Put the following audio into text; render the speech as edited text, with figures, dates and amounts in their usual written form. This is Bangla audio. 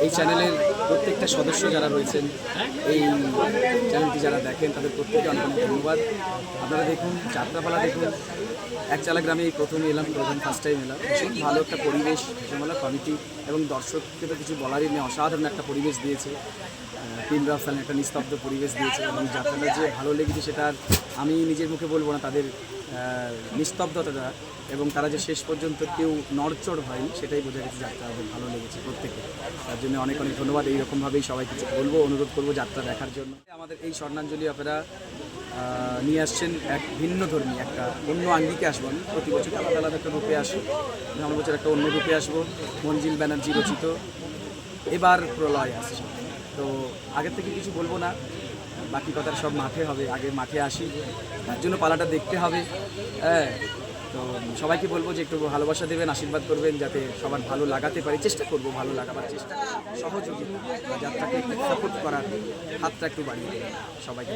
এই চ্যানেলের প্রত্যেকটা সদস্য যারা রয়েছেন, এই চ্যানেলটি যারা দেখেন, তাদের প্রত্যেককে অনেক অনেক ধন্যবাদ। আপনারা দেখুন, যাত্রাপালা দেখুন। একচালা গ্রামে এই প্রথম এলাম, ফার্স্ট টাইম এলাম। ভীষণ ভালো একটা পরিবেশ, ভীষণ ভালো কমিটি এবং দর্শককে তো কিছু বলারই নেই, অসাধারণ একটা পরিবেশ দিয়েছে। পিনরা ফ্যান একটা নিস্তব্ধ পরিবেশ দিয়েছে এবং যাত্রাটা যে ভালো লেগেছে সেটা আমি নিজের মুখে বলবো না, তাদের নিস্তব্ধতাটা এবং তারা যে শেষ পর্যন্ত কেউ নড়চড় হয়নি সেটাই বোঝা গেছে। যাত্রা আমাদের ভালো লেগেছে প্রত্যেকে, তার জন্য অনেক অনেক ধন্যবাদ। এইরকমভাবেই সবাই কিছু বলবো, অনুরোধ করবো যাত্রা দেখার জন্য। আমাদের এই স্বর্ণাঞ্জলি অপেরা নিয়ে আসছেন এক ভিন্ন ধর্মী একটা অন্য আঙ্গিকে আসবো। আমি প্রতি বছর আলাদা আলাদা একটা রূপে আসি, আমরা বছর একটা অন্য রূপে আসবো। মঞ্জিল ব্যানার্জি রচিত এবার প্রলয় আসছে। তো আগের থেকে কিছু বলবো না, বাকি কথা সব মাঠে হবে। আগে মাঠে আসি, তার জন্য পালাটা দেখতে হবে। হ্যাঁ, তো সবাইকে বলবো যে একটু ভালোবাসা দেবেন, আশীর্বাদ করবেন, যাতে সবার ভালো লাগাতে পারি। চেষ্টা করবো ভালো লাগাবার চেষ্টা, সহযোগিতা বা যাত্রাকে একটু সাপোর্ট করার হাতটা একটু বাড়িয়ে দেবেন সবাইকে।